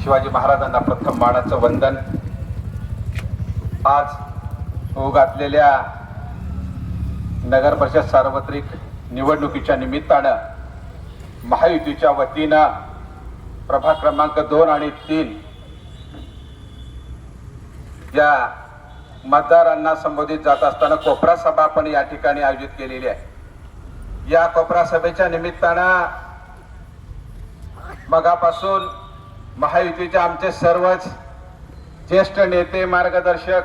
शिवाजी महाराजांना प्रथम मानाचं वंदन। आज होऊ घातलेल्या नगर परिषद सार्वत्रिक निवडणुकीच्या निमित्तानं महायुतीच्या वतीनं प्रभाग क्रमांक 2 आणि 3 या मतदारांना संबोधित जात असताना कोपरा सभा आपण या ठिकाणी आयोजित केलेली आहे। या कोपरा सभेच्या निमित्तानं मगापासून महायुतीचे आमचे सर्वच ज्येष्ठ नेते, मार्गदर्शक,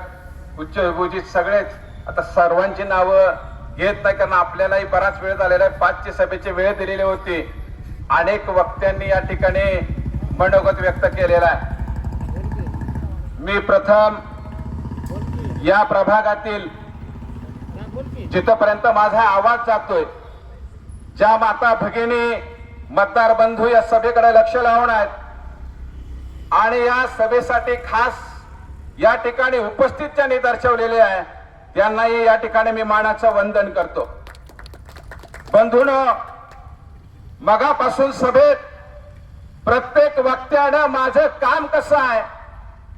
उच्च विभूषित सगळेच, आता सर्वांची नावं घेत नाही कारण आपल्यालाही बराच वेळ झालेला आहे। 5ची सभेची वेळ दिलेली होती। अनेक वक्त्यांनी या ठिकाणी मनोगत व्यक्त केलेला आहे। मी प्रथम या प्रभागातील जिथपर्यंत माझा आवाज जातोय, ज्या माता भगिनी मतदार बंधू या सभेकडे लक्ष लावून आहेत आणि या सभेसाठी खास या ठिकाणी उपस्थित ज्यांनी दर्शवलेले आहे त्यांनाही या ठिकाणी मी मानाचं वंदन करतो। बंधूंनो, मगापासून सभेत प्रत्येक वक्त्यानं माझं काम कसं आहे,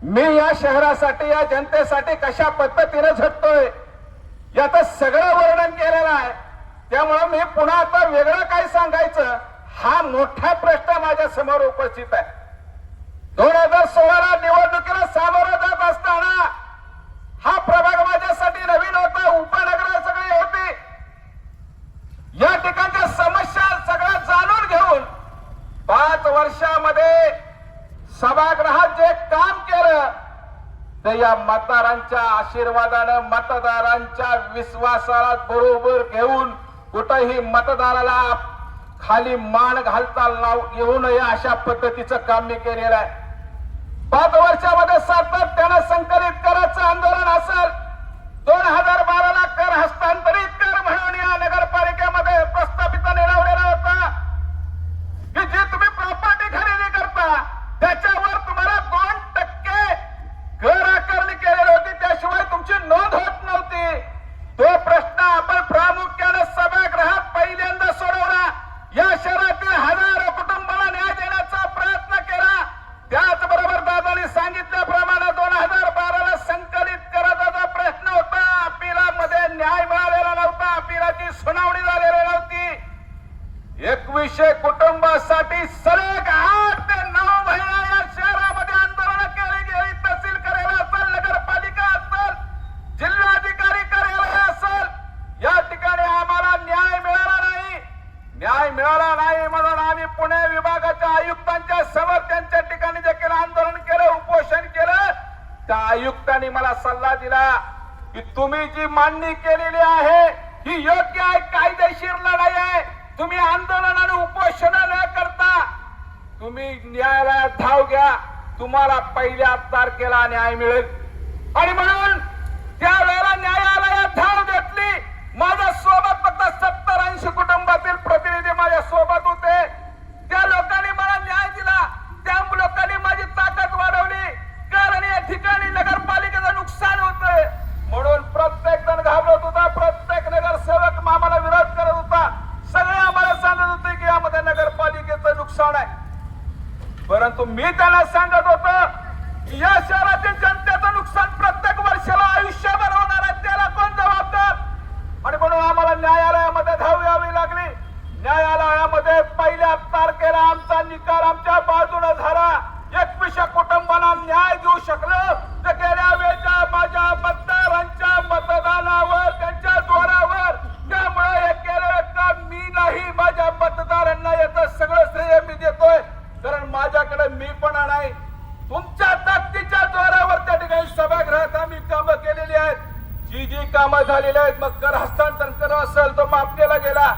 मी या शहरासाठी, या जनतेसाठी कशा पद्धतीने झटतोय याचं सगळं वर्णन केलेलं आहे। त्यामुळे मी पुन्हा आता वेगळं काय सांगायचं हा मोठा प्रश्न माझ्या समोर उपस्थित आहे। 2016 निवडणुकीला सामोरं जात असताना हा प्रभाग माझ्यासाठी नवीन होता, उपनगर सगळी होती। या ठिकाणच्या समस्या सगळ्या जाणून घेऊन 5 वर्षामध्ये सभागृहात जे काम केलं ते या मतदारांच्या आशीर्वादानं, मतदारांच्या विश्वासाला बरोबर घेऊन कुठेही मतदाराला खाली मान घालता येऊ नये अशा पद्धतीचं काम मी केलेलं आहे। 5 वर्षामध्ये सातत्यानं संकलित कराचं आंदोलन असेल, 2012 ला कर हस्तांतरित कर म्हणून या नगरपालिकेमध्ये प्रस्तावित निवडलेला होता की जी तुम्ही प्रॉपर्टी खरेदी करता त्याच्यावर तुम्हाला 2% कर आकारणी केलेली होती, त्याशिवाय तुमची नोंद होत नव्हती। तो प्रश्न आपण प्रामुख्याने सभागृहात पहिल्यांदा सोडवला। या शहरातील हजारो कुटुंबाला न्याय देण्याचा प्रयत्न केला। त्याचबरोबर दादांनी सांगितल्याप्रमाणे 2012 ला संकलित कराचा प्रश्न होता, अपिलामध्ये न्याय मिळालेला नव्हता, अपिलाची सुनावणी झालेली नव्हती। 2100 कुटुंबासाठी सलग 8 ते 9 महिने या शहरामध्ये आंदोलन केली गेली। तहसील कार्यालय असेल, नगरपालिका असेल, जिल्हाधिकारी कार्यालय असेल, या ठिकाणी आम्हाला न्याय मिळाला नाही। न्याय मिळाला नाही म्हणून आम्ही पुणे विभागाच्या आयुक्तांच्या समोर त्यांच्या ठिकाणी देखील आंदोलन केलं, उपोषण केलं। त्या आयुक्तांनी मला सल्ला दिला की तुम्ही जी मांडणी केलेली आहे ही योग्य आहे, कायदेशीर लढाई आहे। तुम्ही आंदोलन आणि उपोषण न करता तुम्ही न्यायालयात धाव घ्या, तुम्हाला पहिल्या तारखेला न्याय मिळेल। आणि म्हणून त्यावेळेला न्यायालयात धाव घेतली। माझ्या सोबत फक्त 70-80 कुटुंबातील प्रतिनिधी माझ्या सोबत होते। त्या लोकांनी मला न्याय दिला, त्या लोकांनी माझी ताकद वाढवली, कारण या ठिकाणी नगरपालिकेचं नुकसान होतंय म्हणून प्रत्येक जण घाबरत होता, प्रत्येक नगरसेवक आम्हाला विरोध करत होता, सगळे आम्हाला सांगत होते की यामध्ये नगरपालिकेचं नुकसान आहे। परंतु मी त्यांना सांगत होतो या शहरातील जनतेचं नुकसान प्रत्येक वर्षाला आयुष्यभर होणार आहे, त्याला कोण जबाबदार? आणि म्हणून आम्हाला न्यायालयामध्ये धाव घ्यावी लागली। न्यायालयामध्ये पहिल्या तारखेला आमचा निकाल आमच्या बाजूने झाला। 2100 कुटुंबांना न्याय देऊ शकलो तर गेल्या वेळच्या माझ्या मतदारांच्या मतदानावर, त्यांच्या जोरावर। त्यामुळे हे केलेलं काम मी नाही, माझ्या मतदारांना याचं सगळं श्रेय मी देतोय, कारण माझ्याकडे मी पण नाही, तुमच्या ताकदीच्या जोरावर त्या ठिकाणी सभागृहात आम्ही कामं केलेली आहेत। जी कामं झालेली आहेत, मग कर हस्तांतरण कर असेल तो माफ केला गेला,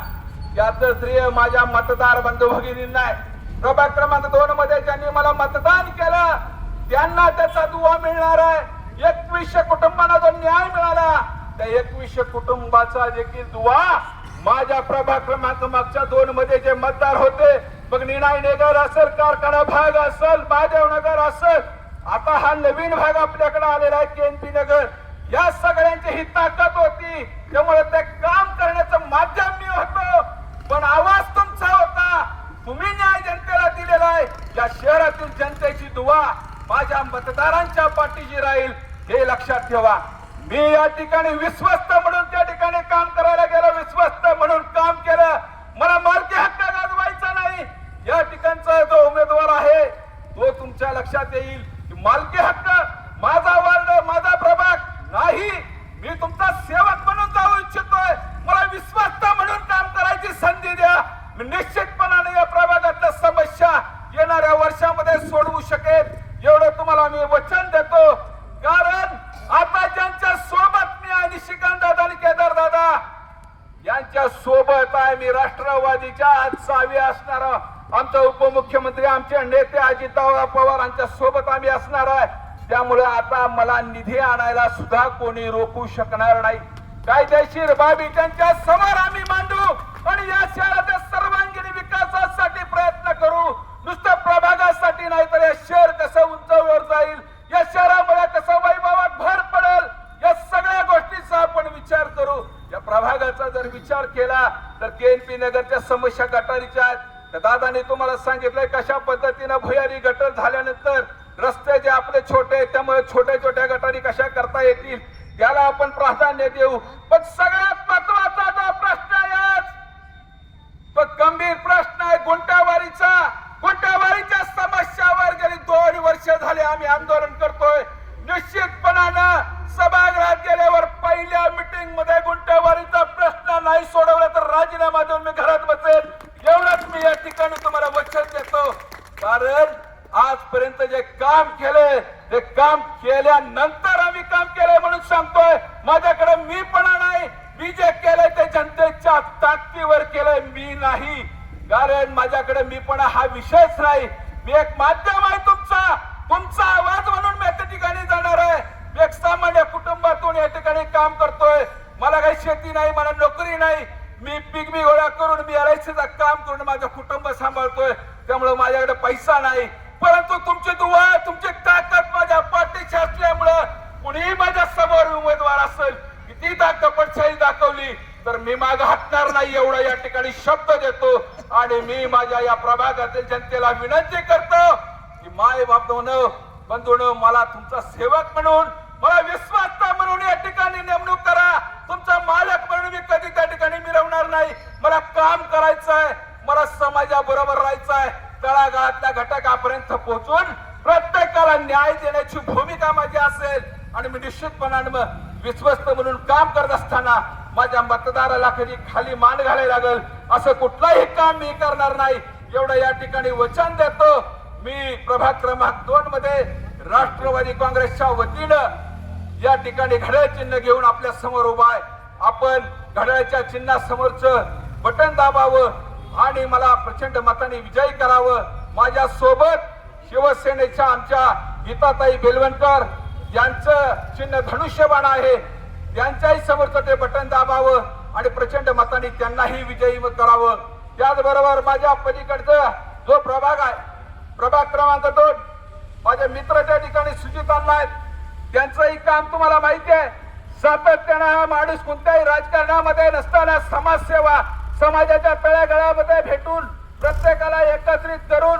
याचं श्रेय माझ्या मतदार बंधू भगिनींना आहे। प्रभाग क्रमांक 2 मध्ये ज्यांनी मला मतदान केलं त्यांना त्याचा दुवा मिळणार आहे। 2100 कुटुंबांना जो न्याय मिळाला त्या 2100 कुटुंबाचा देखील दुवा माझ्या प्रभाग क्रमांक मागच्या 2 मध्ये जे मतदार होते, मग निनाई नगर असेल, कारखाना भाग असेल, महादेव नगर असेल, आता हा नवीन भाग आपल्याकडे आलेला आहे केएनपी नगर, या सगळ्यांची ही ताकद होती। त्यामुळे ते काम करण्याचं माध्यम मी होतो, पण आवाज तुमचा होता। तुम्ही न्याय जनतेला दिलेला आहे. या शहरातील जनतेची दुवा माझ्या मतदारांच्या पाठीशी राहील हे लक्षात ठेवा. मी या ठिकाणी विश्वस्त म्हणून त्या ठिकाणी काम करायला गेलो, विश्वस्त म्हणून काम केलं. मला मालकी हक्क गाजवायचा नाही. या ठिकाणचा जो उमेदवार आहे तो तुमच्या लक्षात येईल की मालकी हक्क माझा वार्ड माझा प्रभाग नाही. मी तुमचा सेवक म्हणून जाऊ इच्छितोय. मला विश्वस्त म्हणून काम करायची संधी द्या. मी निश्चितपणाने या प्रभागातल्या समस्या येणाऱ्या वर्षामध्ये सोडवू शकेल एवढं तुम्हाला मी वचन देतो. कारण आता ज्यांच्या सोबत मी आणि श्रीकांत दादा आणि केदार दादा यांच्या सोबत आहे, मी राष्ट्रवादीच्या आज 6वी असणार. आमचा उपमुख्यमंत्री आमचे नेते अजितदादा पवार यांच्या सोबत आम्ही असणार आहे. त्यामुळे आता मला निधी आणायला सुद्धा कोणी रोखू शकणार नाही. कायदेशीर बाबी त्यांच्या समोर आम्ही मांडू आणि या शहराच्या सर्वांगीण विकासासाठी प्रयत्न करू. नुसतं प्रभागासाठी नाही तर हे शहर कसं उंचावर जाईल, या शहरामध्ये कसं वैभवात भर पडेल, या सगळ्या गोष्टीचा आपण विचार करू. या प्रभागाचा जर विचार केला तर केएनपी नगरच्या समस्या गटारीच्या आहेत. दादाने तुम्हाला सांगितलंय कशा पद्धतीनं भुयारी गटर झाल्यानंतर रस्ते जे आपले छोटे आहेत त्यामुळे छोट्या छोट्या गटारी कशा करता येतील त्याला आपण प्राधान्य देऊ. पण सगळ्यात महत्वाचा जो प्रश्न आहे तो गंभीर प्रश्न आहे गुंठावारीचा. गुंठावारीच्या समस्यावर गेली 2 वर्ष झाले आम्ही आंदोलन करतोय. निश्चितपणानं सभागृहात गेल्यावर पहिल्या मीटिंग मध्ये गुंठावारीचा प्रश्न नाही सोडवला तर राजीनामा देऊन मी घरात बसेल एवढंच मी या ठिकाणी तुम्हाला वचन देतो. कारण आजपर्यंत जे काम केले ते काम केल्यानंतर आम्ही काम केलंय म्हणून सांगतोय. माझ्याकडे मीपणा नाही. मी जे केलंय ते जनतेच्या ताकदीवर केलंय, मी नाही. कारण माझ्याकडे मीपणा हा विषयच नाही. मी एक माध्यम आहे तुमचा आवाज म्हणून मी त्या ठिकाणी जाणार आहे. मी एक सामान्य कुटुंबातून या ठिकाणी काम करतोय. मला काही शेती नाही, मला नोकरी नाही. मी पिगमी गोळा करून मी LICचं काम करून माझं कुटुंब सांभाळतोय. त्यामुळे माझ्याकडे पैसा नाही. परंतु तुमची दुवा तुमची ताकद माझ्या पाठीशी असल्यामुळं कुणीही माझ्या समोर उमेदवार असेल किती कपटशाही दाखवली तर मी मागे हटणार नाही एवढा या ठिकाणी शब्द देतो. आणि मी माझ्या या प्रभागातील जनतेला विनंती करतो की माय बापनो बंधूनो मला तुमचा सेवक म्हणून मला विश्वास म्हणून या ठिकाणी नेमणूक करा. तुमचा मालक म्हणून मी कधी त्या ठिकाणी मिरवणार नाही. मला काम करायचंय, मला समाजाबरोबर राहायचंय. तळागाळातल्या घटकापर्यंत पोहोचून प्रत्येकाला न्याय देण्याची भूमिका माझी असेल. आणि मी निश्चितपणाने विश्वस्त म्हणून काम करत असताना माझ्या मतदाराला कधी खाली मान घालायला लागेल असं कुठलंही काम मी करणार नाही एवढं या ठिकाणी वचन देतो. मी प्रभाग क्रमांक 2 मध्ये राष्ट्रवादी काँग्रेसच्या वतीनं या ठिकाणी घड्याळ चिन्ह घेऊन आपल्या समोर उभा आहे. आपण घड्याळच्या चिन्हासमोरचं बटन दाबावं आणि मला प्रचंड मताने विजयी करावं. माझ्या सोबत शिवसेनेच्या आमच्या गीताताई बेलवणकर यांचं चिन्ह धनुष्यबाण आहे. त्यांच्याही समोरचं ते बटन दाबावं आणि प्रचंड मताने त्यांनाही विजयी करावं. त्याचबरोबर माझ्या पलीकडचा जो प्रभाग आहे प्रभाग क्रमांक 2 माझे मित्र त्या ठिकाणी सुजित अण्णा आहेत. त्यांचंही काम तुम्हाला माहिती आहे. सातत्यानं हा माणूस कोणत्याही राजकारणामध्ये नसताना समाजसेवा समाजाच्या तळागाळामध्ये भेटून प्रत्येकाला एकत्रित करून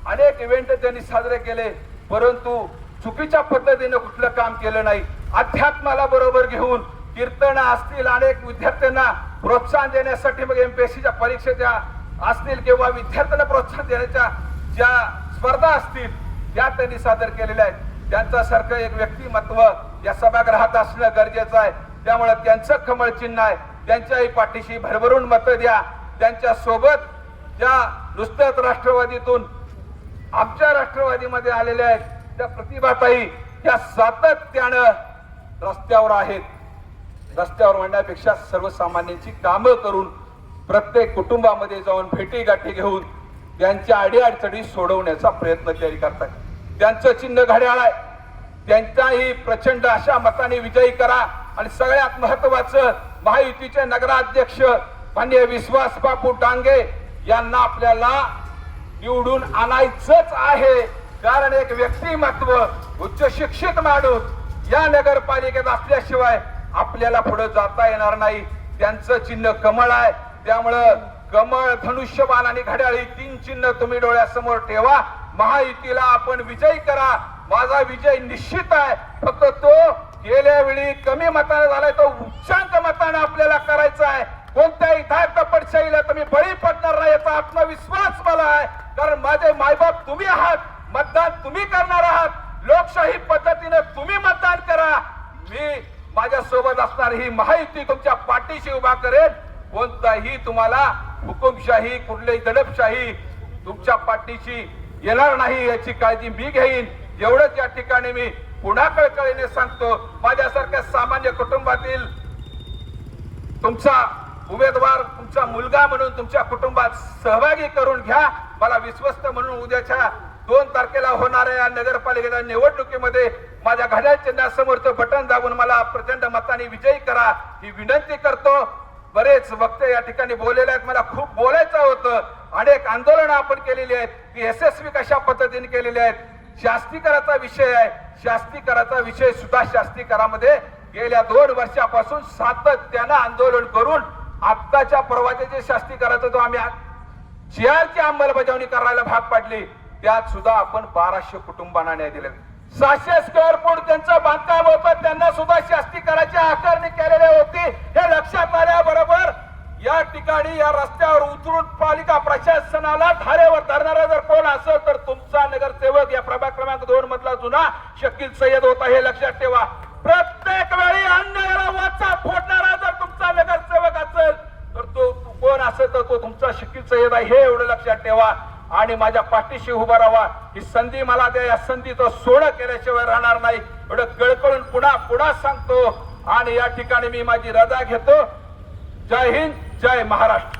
अनेक इव्हेंट त्यांनी साजरे केले. परंतु चुकीच्या पद्धतीने कुठलं काम केलं नाही. अध्यात्माला बरोबर घेऊन कीर्तन असतील अनेक विद्यार्थ्यांना प्रोत्साहन देण्यासाठी मग MPSCच्या परीक्षेच्या असतील किंवा विद्यार्थ्यांना प्रोत्साहन देण्याच्या ज्या स्पर्धा असतील त्या त्यांनी सादर केलेल्या आहेत. त्यांच्यासारखं एक व्यक्तिमत्व या सभागृहात असणं गरजेचं आहे. त्यामुळे त्यांचं कमळ चिन्ह आहे. त्यांच्याही पाठीशी भरभरून मतं द्या. त्यांच्या सोबत ज्या नुसत्याच राष्ट्रवादीतून आमच्या राष्ट्रवादीमध्ये आलेल्या आहेत त्या प्रतिभाताई त्या सातत्यानं रस्त्यावर आहेत. रस्त्यावर म्हणण्यापेक्षा सर्वसामान्यांची कामं करून प्रत्येक कुटुंबामध्ये जाऊन भेटीगाठी घेऊन त्यांच्या अडीअडचणी सोडवण्याचा प्रयत्न तयारी करतात. त्यांचं चिन्ह घड्याळ आहे. त्यांचाही प्रचंड अशा मताने विजयी करा. आणि सगळ्यात महत्वाचं महायुतीचे नगराध्यक्ष माननीय विश्वास बापू डांगे यांना आपल्याला निवडून आणायचंच आहे. कारण एक व्यक्तिमत्व उच्च शिक्षित माणूस या नगरपालिकेत असल्याशिवाय आपल्याला पुढे जाता येणार नाही. त्यांचं चिन्ह कमळ आहे. त्यामुळं कमळ, धनुष्यबाण आणि घड्याळी 3 चिन्ह तुम्ही डोळ्यासमोर ठेवा. महायुतीला आपण विजयी करा. माझा विजय निश्चित आहे. फक्त तो गेल्या वेळी कमी मताने झालाय, तो उच्चांक मताने आपल्याला करायचा आहे. कोणत्याही धाकदपटशाहीला तुम्ही बळी पडणार नाही याचा आत्मविश्वास मला आहे. कारण माझे मायबाप तुम्ही आहात, मतदान तुम्ही करणार आहात. लोकशाही पद्धतीने तुम्ही मतदान करा. मी माझ्या सोबत असणार ही महायुती तुमच्या पाठीशी उभा करेल. कोणताही तुम्हाला हुकुमशाही, कुठलीही दडपशाही तुमच्या पाठीशी येणार नाही याची काळजी मी घेईन. एवढंच या ठिकाणी मी पुन्हा कळकळीने सांगतो. माझ्यासारख्या सामान्य कुटुंबातील तुमचा उमेदवार, तुमचा मुलगा म्हणून तुमच्या कुटुंबात सहभागी करून घ्या. मला विश्वस्त म्हणून उद्याच्या 2 तारखेला होणाऱ्या या नगरपालिकेच्या निवडणुकीमध्ये माझ्या घड्याळ चिन्हासमोरचं बटन दाबून मला प्रचंड मताने विजयी करा ही विनंती करतो. बरेच वक्ते या ठिकाणी बोललेले आहेत. मला खूप बोलायचं होतं. अनेक आंदोलनं आपण केलेली आहेत, ती यशस्वी कशा पद्धतीने केलेली आहेत. शास्तीकराचा विषय आहे. शास्तीकराचा विषय सुद्धा शास्तीकरामध्ये गेल्या 2 वर्षापासून सातत्यानं आंदोलन करून आत्ताच्या परवाचे जे शास्तीकराचा जो आम्ही CRची अंमलबजावणी करायला भाग पाडली, त्यात सुद्धा आपण 1200 कुटुंबांना न्याय दिले. 600 स्क्वेअर फूट त्यांचं बांधकाम होतं, त्यांना सुद्धा शास्तीकराची आकारणी केलेली होती. हे लक्षात आल्याबरोबर या ठिकाणी या रस्त्यावर उतरून पालिका प्रशासनाला धारेवर धरणारा जर कोण असेल तर तुमचा नगरसेवक या प्रभाग क्रमांक 2 मधला जुना शकील सय्यद होता. हे लक्षात ठेवा. प्रत्येक वेळी अन्यायाला वाचा फोडणारा जर तुमचा नगरसेवक असेल तर तो कोण असेल तर तो तुमचा शकील सय्यद आहे. हे एवढं लक्षात ठेवा आणि माझ्या पाठीशी उभा राहा. ही संधी मला द्या. या संधीचं सोनं केल्याशिवाय राहणार नाही. एवढं कळकळून पुन्हा सांगतो आणि या ठिकाणी मी माझी रजा घेतो. जय हिंद, जय महाराष्ट्र.